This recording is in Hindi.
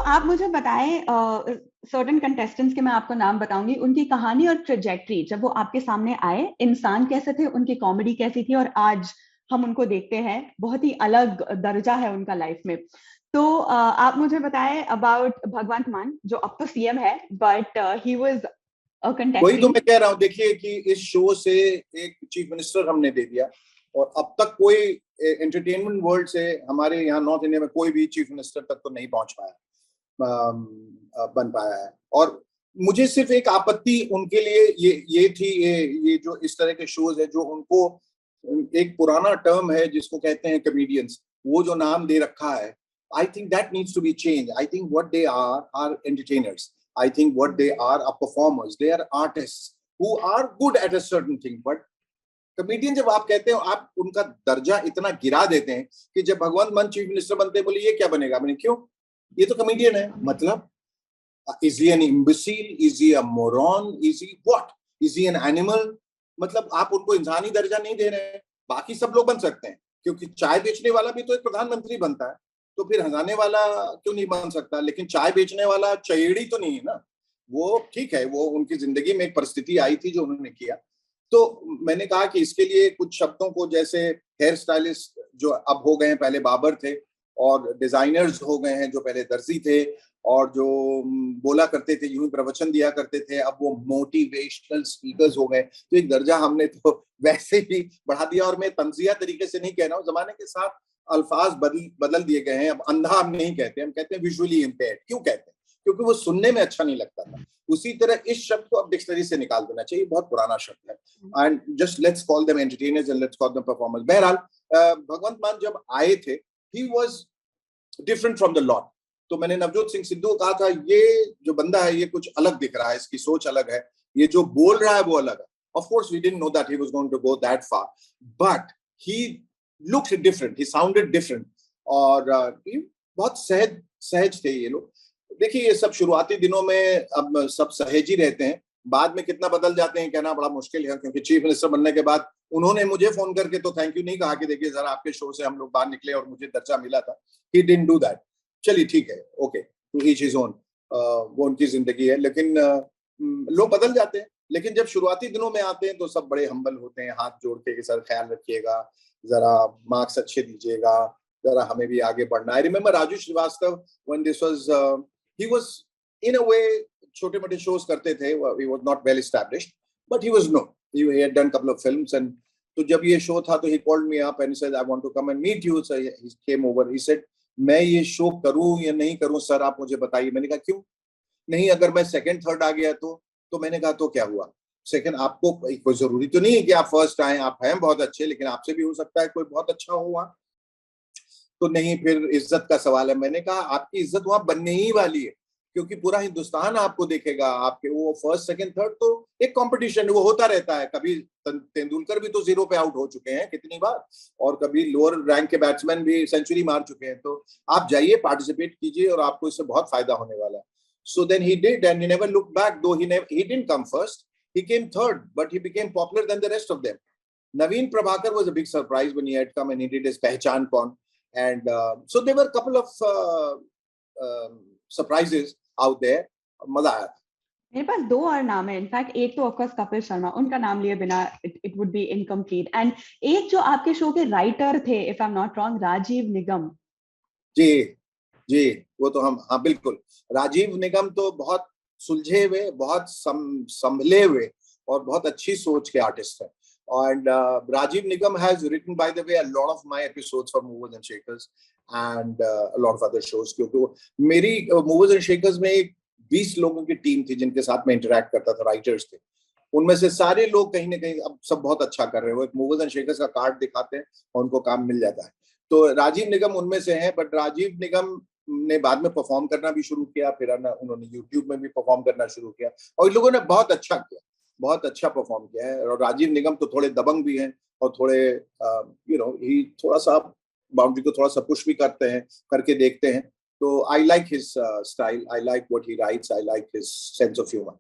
आप मुझे बताएं, सर्टेन कंटेस्टेंट्स के मैं आपको नाम बताऊंगी, उनकी कहानी और ट्रेजेक्ट्री जब वो आपके सामने आए, इंसान कैसे थे, उनकी कॉमेडी कैसी थी, और आज हम उनको देखते हैं, बहुत ही अलग दर्जा है उनका लाइफ में। तो आप मुझे बताएं अबाउट भगवंत मान, जो अब तो सीएम है, बट ही वाज अ वही तो कंटेस्टेंट। मैं कह रहा हूँ, देखिए कि इस शो से एक चीफ मिनिस्टर हमने दे दिया, और अब तक कोई एंटरटेनमेंट वर्ल्ड से हमारे यहाँ नॉर्थ इंडिया में कोई भी चीफ मिनिस्टर तक तो नहीं पहुंच पाया, बन पाया है। और मुझे सिर्फ एक आपत्ति उनके लिए ये थी, ये जो इस तरह के शोज है जो उनको एक पुराना टर्म है जिसको कहते हैं कॉमेडियंस, वो जो नाम दे रखा है, I think that needs to be change. I think what they are entertainers. I think what they are performers. They are artists who are good at a certain thing. But comedian जब आप कहते हो, आप उनका दर्जा इतना गिरा देते हैं कि जब भगवंत मान चीफ मिनिस्टर बनते हैं, बोले ये क्या बनेगा? मैंने क्यों, ये तो कॉमेडियन है। मतलब is he an imbecile? Is he a moron? Is he what? Is he an animal? मतलब आप उनको इंसानी दर्जा नहीं दे रहे हैं। बाकी सब लोग बन सकते हैं, क्योंकि चाय बेचने वाला भी तो एक प्रधानमंत्री बनता है, तो फिर हंसाने वाला क्यों नहीं बन सकता? लेकिन चाय बेचने वाला चयेड़ी तो नहीं है ना। वो ठीक है, वो उनकी जिंदगी में एक परिस्थिति आई थी जो उन्होंने किया। तो मैंने कहा कि इसके लिए कुछ शब्दों को, जैसे हेयर स्टाइलिस्ट जो अब हो गए हैं, पहले बाबर थे, और डिजाइनर्स हो गए हैं जो पहले दर्जी थे, और जो बोला करते थे, यूं प्रवचन दिया करते थे, अब वो मोटिवेशनल स्पीकर्स हो गए। तो एक दर्जा हमने तो वैसे भी बढ़ा दिया। और मैं तंजिया तरीके से नहीं कह रहा हूँ, जमाने के साथ अल्फाज बदल दिए गए हैं। अब अंधा हम नहीं कहते, हम कहते हैं विजुअली इम्पेयर्ड। क्यों कहते हैं? क्योंकि वो सुनने में अच्छा नहीं लगता था। उसी तरह इस शब्द को अब डिक्शनरी से निकाल देना चाहिए, बहुत पुराना शब्द है। And just let's call them entertainers and let's call them performers. बहरहाल भगवंत मान जब आए थे, he was different from the lot. तो मैंने नवजोत सिंह सिद्धू को कहा था, ये जो बंदा है ये कुछ अलग दिख रहा है, इसकी सोच अलग है, ये जो बोल रहा है वो अलग है। Of course we didn't know that he was going to go that far, but he looked different, he sounded different. और बहुत सहज सहज थे ये लोग। देखिए, ये सब शुरुआती दिनों में अब सब सहज ही रहते हैं, बाद में कितना बदल जाते हैं कहना बड़ा मुश्किल है। क्योंकि चीफ मिनिस्टर बनने के बाद उन्होंने मुझे फोन करके तो थैंक यू नहीं कहा कि देखिए जरा आपके शो से हम लोग बाहर निकले और मुझे दर्जा मिला था। He didn't do that. चलिए ठीक है, okay, to each his own, वो उनकी जिंदगी है। लेकिन लोग बदल जाते हैं। लेकिन जब शुरुआती दिनों में आते हैं तो सब बड़े हम्बल होते हैं, हाथ जोड़ के सर ख्याल रखिएगा, जरा मार्क्स अच्छे दीजिएगा, जरा हमें भी आगे बढ़ना। I remember Raju Srivastava, when this was, he was in a way, छोटे मोटे शोज करते थे, he was not well established, but he was no, he had done couple of films. And तो जब ये शो था तो he called me up and he said I want to come and meet you. So he came over. He said मैं ये शो करूं या नहीं करूं सर, आप मुझे बताइए। मैंने कहा क्यों नहीं, अगर मैं सेकंड थर्ड आ गया तो मैंने कहा तो क्या हुआ? सेकंड, आपको कोई जरूरी तो नहीं है कि आप फर्स्ट आए, आप हैं बहुत अच्छे, लेकिन आपसे भी हो सकता है कोई बहुत अच्छा हो वहां। तो नहीं, फिर इज्जत का सवाल है। मैंने कहा आपकी इज्जत वहां बनने ही वाली है, क्योंकि पूरा हिंदुस्तान आपको देखेगा। आपके वो फर्स्ट सेकंड थर्ड तो एक कंपटीशन वो होता रहता है। कभी तेंदुलकर भी तो 0 पे आउट हो चुके हैं कितनी बार, और कभी लोअर रैंक के बैट्समैन भी सेंचुरी मार चुके हैं। तो आप जाइए, पार्टिसिपेट कीजिए, और आपको इससे बहुत फायदा होने वाला है। So then he did and he never looked back, though he didn't come first, he came third, but he became popular than the rest of them. Naveen Prabhakar was a big surprise when he had come and he did his Pehchan Kaun. And so there were a couple of surprises out there, मजा आया। मेरे पास दो और नाम है। इनफैक्ट एक तो ऑफकोर्स कपिल शर्मा, उनका नाम लिए बिना it would be incomplete. And एक जो आपके शो के राइटर थे, if I am not wrong, Rajiv Nigam. जी जी, वो तो हम, हाँ बिल्कुल, राजीव निगम तो बहुत सुलझे हुए, बहुत संभले हुए और बहुत अच्छी सोच के आर्टिस्ट है। And Rajiv Nigam has written, by the way, a lot of my episodes for Movers and Shakers and a lot of other shows. क्योंकि मेरी Movers and Shakers में 20 लोगों की टीम थी जिनके साथ मैं इंटरेक्ट करता था, राइटर्स थे। उनमें से सारे लोग कहीं ना कहीं अब सब बहुत अच्छा कर रहे हो। एक Movers and Shakers का कार्ड दिखाते हैं और उनको काम मिल जाता है। तो राजीव निगम उनमें से हैं। बट राजीव निगम ने बाद में परफॉर्म करना भी शुरू किया, फिर उन्होंने यूट्यूब में भी परफॉर्म करना शुरू किया, और इन लोगों ने बहुत अच्छा किया, बहुत अच्छा परफॉर्म किया है। और राजीव निगम तो थोड़े दबंग भी हैं, और थोड़े ही थोड़ा सा बाउंड्री को थोड़ा सा पुश भी करते हैं, करके देखते हैं। तो I like his style, I like what he rights, I like his sense of humour.